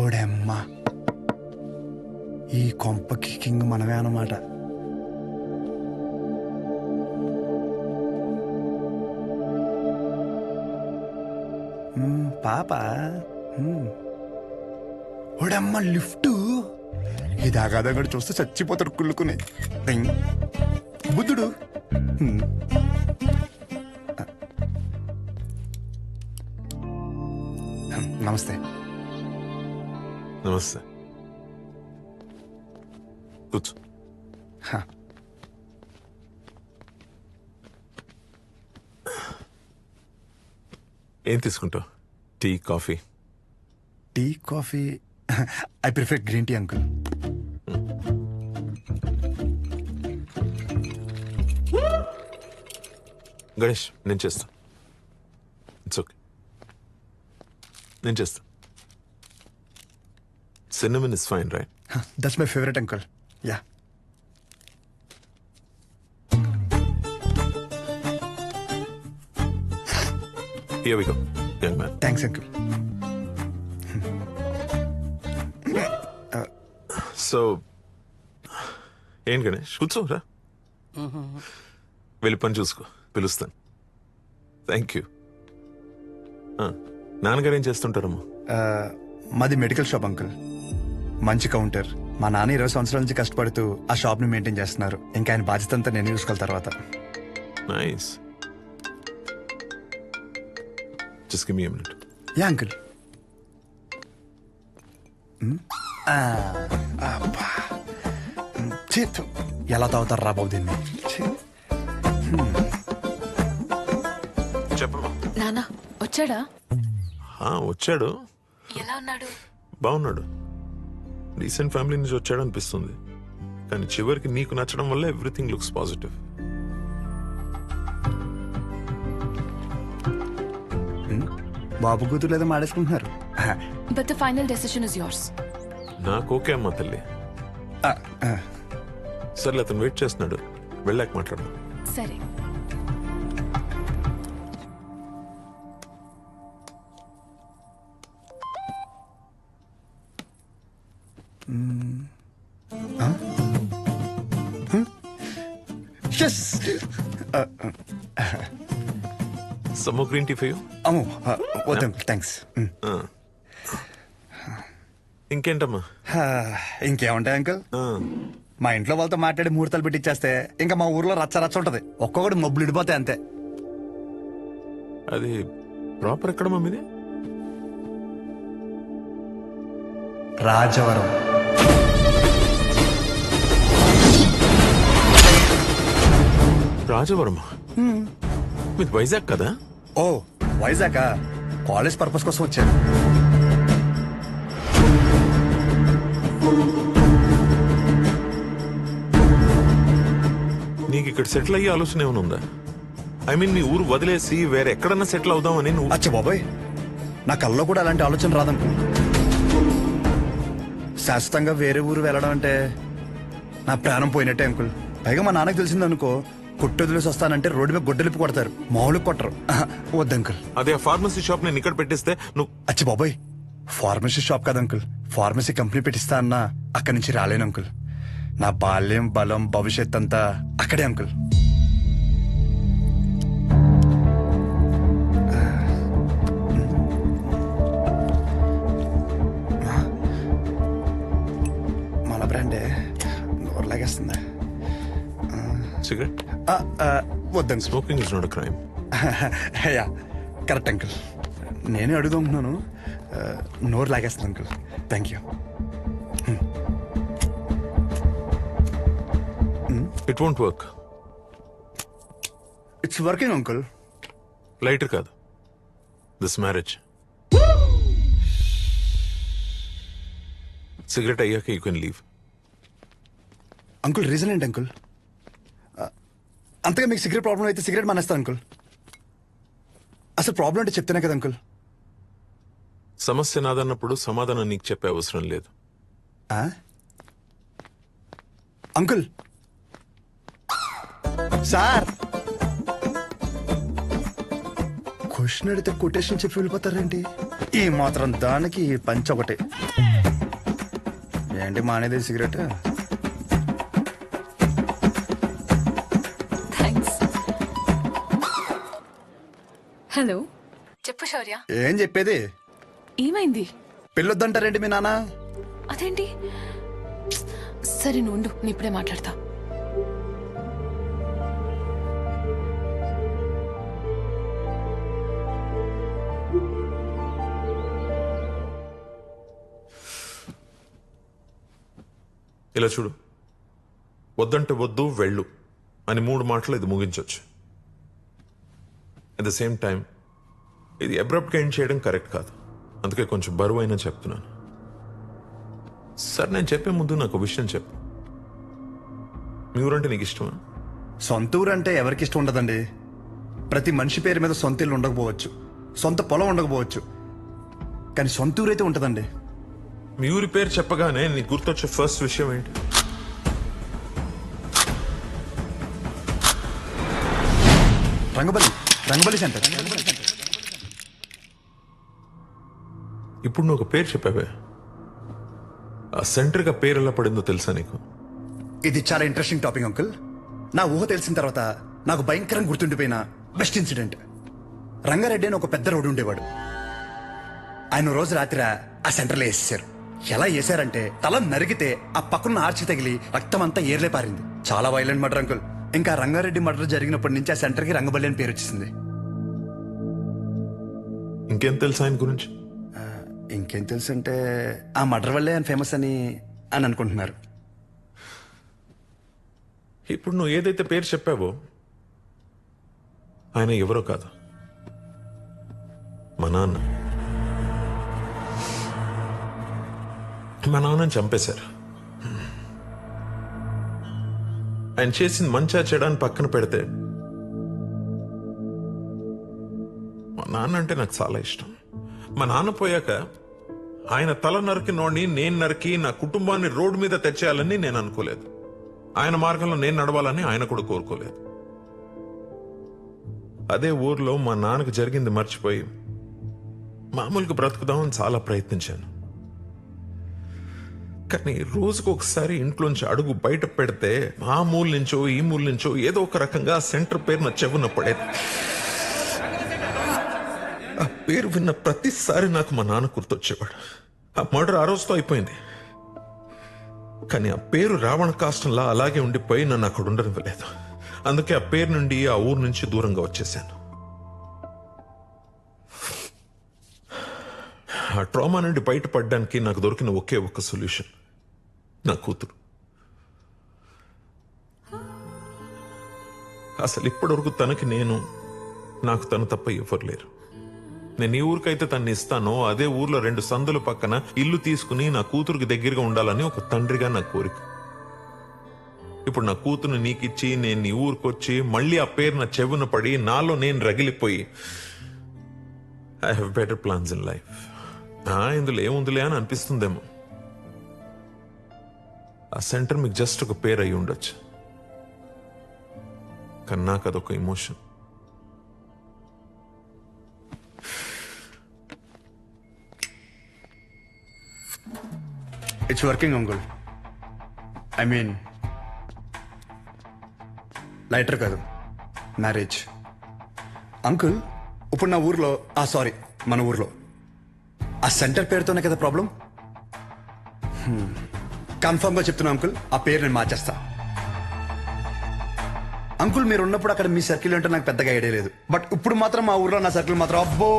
ఓడమ్మా, ఈ కొంపకి కింగ్ మనమే అన్నమాట. పాప ఓడమ్మ లిఫ్ట్. ఇది ఆగాదగడు చూస్తే చచ్చిపోతాడు కుళ్ళుకునే బుద్ధుడు. నమస్తే. నమస్తే. కూర్చో. ఏం తీసుకుంటావు? Tea, coffee? Tea, coffee I prefer green tea uncle. Ganesh, నేను చేస్తా. ఇట్స్ ఓకే, నేను చేస్తా. Cinnamon is fine, right? That's my favourite uncle. Yeah. Here we go, young man. Thanks uncle. So ఏం గణేష్, కూర్చోరా. వెళ్ళి పని చూసుకో, పిలుస్తాను. Thank you. నాన్నగారు ఏం చేస్తుంటారమ్మా? మాది మెడికల్ షాప్ అంకుల్. మంచి కౌంటర్. మా నాన్న 20 సంవత్సరాల నుంచి కష్టపడుతూ ఆ షాప్ ని మెయింటైన్ చేస్తున్నారు. ఇంకా ఆయన బాధ్యత అంతా నేను చూసుకోవాలి తర్వాత. Nice. Just give me a minute. Yeah uncle. ఎలా తాగుతారు రా బాబు దీన్ని. చెప్పమ్మా. నానా వచ్చాడా? వచ్చాడు. ఎలా ఉన్నాడు? బాగున్నాడు. రీసెంట్ ఫ్యామిలీ నుంచి వచ్చాడు అనిపిస్తుంది, కానీ చివరికి నీకు నచ్చడం వల్ల ఎవ్రీథింగ్ లుక్స్ పాజిటివ్. బాబు కూతురు లేదా మాడేసుకుంటున్నారు. But the final decision is yours. నాకు ఓకే అమ్మా తల్లి. సర్లే, అతను వెయిట్ చేస్తున్నాడు, వెళ్ళాక మాట్లాడదాం. సరే. Some more green tea for you? అమ్మో వద్దు అంకుల్, థ్యాంక్స్. ఇంకేంటమ్మా? ఇంకేముంటాయి అంకుల్, మా ఇంట్లో వాళ్ళతో మాట్లాడి ముహూర్తాలు పెట్టిచ్చేస్తే ఇంకా మా ఊర్లో రచ్చ రచ్చ ఉంటది. ఒక్కొక్కటి మబ్బులు ఇడిపోతాయి అంతే. అది ప్రాపర్ ఎక్కడమ్మా మీది? రాజవరం. రాజవరం మీది వైజాగ్ కదా? ఓ వైజాగ్, కాలేజ్ పర్పస్ కోసం వచ్చాను. నీకు ఇక్కడ సెటిల్ అయ్యే ఆలోచన ఏమైనా ఉందా? ఐ మీన్, నీ ఊరు వదిలేసి వేరే ఎక్కడన్నా సెటిల్ అవుదామని నువ్వు? అచ్చా బాబాయ్, నా కల్లో కూడా అలాంటి ఆలోచన రాదనుకో. శాశ్వతంగా వేరే ఊరు వెళ్ళడం అంటే నా ప్రాణం పోయినట్టే అంకుల్. పైగా మా నాన్నకు తెలిసిందనుకో, కొట్టు వదిలేసి వస్తానంటే రోడ్డు మీద గొడ్డలిప్పి కొడతారు, మామూలు కొట్టరు. వద్దు అంకుల్. అదే ఫార్మసీ షాప్ నేను ఇక్కడ పెట్టిస్తే నువ్వు? అచ్చి బాబాయ్, ఫార్మసీ షాప్ కాదు అంకుల్, ఫార్మసీ కంపెనీ పెట్టిస్తా అన్నా అక్కడి నుంచి రాలేను అంకుల్. నా బాల్యం, బలం, భవిష్యత్ అంతా అక్కడే అంకుల్. మన బ్రాండే నోరు లాగేస్తుందా? సిగరెట్? వద్దండి. Smoking is not a crime. Yeah correct uncle. నేనే అడుగుతున్నాను. నోరు లాగేస్తుంది uncle. Thank you. It won't work. It's working uncle. Lighter కాదు, దిస్ మ్యారేజ్. సిగరెట్ అయ్యాక you can leave. Uncle reason ఏంటి అంకుల్? అంతగా మీకు సిగరెట్ ప్రాబ్లం అయితే సిగరెట్ మానేస్తా అంకుల్. అసలు ప్రాబ్లం అంటే చెప్తేనే కదా అంకుల్. సమస్య నాదన్నప్పుడు సమాధానం నీకు చెప్పే అవసరం లేదు. అంకుల్ సార్, క్వశ్చన్ అడిగితే కొటేషన్ చెప్పి వెళ్ళిపోతారేంటి? ఈ మాత్రం దానికి ఈ పంచ్ ఒకటి. ఏంటి మానేది సిగరెట్? థ్యాంక్స్. హలో, చెప్పు శౌర్య. ఏం చెప్పేది? ఏమైంది? పెళ్ళొద్దంటారేంటి మీ నాన్న? అదేంటి? సరే నువ్వు ఉండు, నేను ఇప్పుడే మాట్లాడతా. ఇలా చూడు, వద్దంటే వద్దు వెళ్ళు అని 3 మాటలు ఇది ముగించవచ్చు. అట్ ద సేమ్ టైం ఇది అబ్రప్ట్గా ఎండ్ చేయడం కరెక్ట్ కాదు. అందుకే కొంచెం బరువు అయినా చెప్తున్నాను. సార్, నేను చెప్పే ముందు నాకు ఒక విషయం చెప్పు. మీ ఊరంటే నీకు ఇష్టమా? సొంత ఊరు అంటే ఎవరికి ఇష్టం ఉండదండి. ప్రతి మనిషి పేరు మీద సొంత ఇల్లు ఉండకపోవచ్చు, సొంత పొలం ఉండకపోవచ్చు, కానీ సొంత ఊరు అయితే ఉంటుందండి. మీ ఊరి పేరు చెప్పగానే నీకు గుర్తొచ్చే ఫస్ట్ విషయం ఏంటి? రంగబలి సెంటర్. ఇప్పుడు నువ్వు ఒక పేరు చెప్పావే, ఆ సెంటర్గా పేరు ఎలా పడిందో తెలుసా నీకు? ఇది చాలా ఇంట్రెస్టింగ్ టాపిక్ అంకుల్. నా ఊహ తెలిసిన తర్వాత నాకు భయంకరంగా గుర్తుండిపోయిన బెస్ట్ ఇన్సిడెంట్. రంగారెడ్డి అని ఒక పెద్ద రోడ్డు ఉండేవాడు. ఆయన రోజు రాత్రి ఆ సెంటర్లో వేసేసారు. ఎలా వేసారంటే తల నరిగితే ఆ పక్కన ఆర్చి తగిలి రక్తం అంతా ఏర్లే పారింది. చాలా వైలెంట్ మర్డర్ అంకుల్. ఇంకా రంగారెడ్డి మర్డర్ జరిగినప్పటి నుంచి ఆ సెంటర్కి రంగబల్లి అని పేరు వచ్చేసింది. ఇంకేం తెలుసా ఆయన గురించి? ఇంకేం తెలుసు అంటే ఆ మర్డర్ వల్లే ఆయన ఫేమస్ అని అనుకుంటున్నారు. ఇప్పుడు నువ్వు ఏదైతే పేరు చెప్పావో ఆయన ఎవరో కాదు, మా నాన్న. మా నాన్నని చంపేశారు. ఆయన చేసింది మంచిగా చెడాన్ని పక్కన పెడితే మా నాన్న అంటే నాకు చాలా ఇష్టం. మా నాన్న పోయాక ఆయన తల నరికినోడిని నేను నరికి నా కుటుంబాన్ని రోడ్డు మీద తెచ్చేయాలని నేను అనుకోలేదు. ఆయన మార్గంలో నేను నడవాలని ఆయన కూడా కోరుకోలేదు. అదే ఊర్లో మా నాన్నకు జరిగింది మర్చిపోయి మామూలుగా బ్రతుకుదామని చాలా ప్రయత్నించాను. కానీ రోజుకు ఒకసారి ఇంట్లోంచి అడుగు బయట పెడితే ఆ మూల నుంచో ఈ మూల నుంచో ఏదో ఒక రకంగా సెంటర్ పేరు నా చెవున పడేది. ఆ పేరు విన్న ప్రతిసారి నాకు మా నాన్న గుర్తొచ్చేవాడు. ఆ మర్డర్ ఆ రోజుతో అయిపోయింది, కానీ ఆ పేరు రావణ కాష్టంలా అలాగే ఉండిపోయి నన్ను అక్కడ ఉండనివ్వలేదు. అందుకే ఆ పేరు నుండి ఆ ఊరు నుంచి దూరంగా వచ్చేసాను. ఆ ట్రామా నుండి బయటపడడానికి నాకు దొరికిన ఒకే ఒక్క సొల్యూషన్ నా కూతురు. అసలు ఇప్పటివరకు తనకి నాకు తను తప్ప ఎవరు లేరు. నేను ఈ ఊరికైతే తన్ని ఇస్తానో అదే ఊర్లో 2 సందుల పక్కన ఇల్లు తీసుకుని నా కూతురికి దగ్గరగా ఉండాలని ఒక తండ్రిగా నా కోరిక. ఇప్పుడు నా కూతురుని నీకిచ్చి నేను నీ ఊరికొచ్చి మళ్ళీ ఆ పేరు నా చెవున పడి నాలో నేను రగిలిపోయి I have better plans in life. ఇందులో ఏముందిలే అని అనిపిస్తుందేమో. ఆ సెంటర్ మీకు జస్ట్ ఒక పేరు అయి ఉండొచ్చు, కానీ నాకు అదొక emotion. It's working uncle. I mean lighter కాదు, మ్యారేజ్. అంకుల్ ఇప్పుడు నా ఊర్లో సారీ మన ఊర్లో ఆ సెంటర్ పేరుతోనే కదా ప్రాబ్లం. కన్ఫర్మ్ గా చెప్తున్నా అంకుల్, ఆ పేరు నేను మార్చేస్తా. అంకుల్ మీరు ఉన్నప్పుడు అక్కడ మీ సర్కిల్ అంటే నాకు పెద్దగా ఐడియా లేదు, బట్ ఇప్పుడు మాత్రం మా ఊర్లో నా సర్కిల్ మాత్రం అబ్బో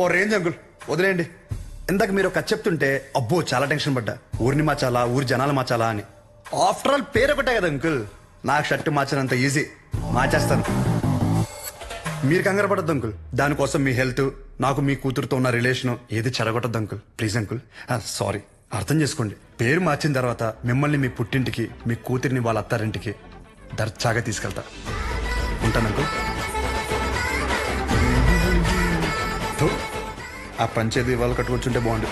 ఓ రేంజ్ అంకుల్. వదిలేయండి. ఇందాక మీరు ఒక చెప్తుంటే అబ్బో చాలా టెన్షన్ పడ్డా. ఊరిని మార్చాలా, ఊరి జనాలు మార్చాలా అని. ఆఫ్టర్ ఆల్ పేరు ఒకటే కదా అంకుల్. నాకు షర్ట్ మార్చినంత ఈజీ, మార్చేస్తాను. మీరు కంగారు పడద్దు అంకుల్. దానికోసం మీ హెల్త్, నాకు మీ కూతురుతో ఉన్న రిలేషన్ ఏది చెడగొట్టద్దు అంకుల్. Please uncle. సారీ, అర్థం చేసుకోండి. పేరు మార్చిన తర్వాత మిమ్మల్ని మీ పుట్టింటికి, మీ కూతురిని వాళ్ళ అత్తారింటికి దర్జాగా తీసుకెళ్తా. ఉంటాను అంకుల్. ఆ పంచేది వాళ్ళు కట్టుకొచ్చుంటే బాగుండు.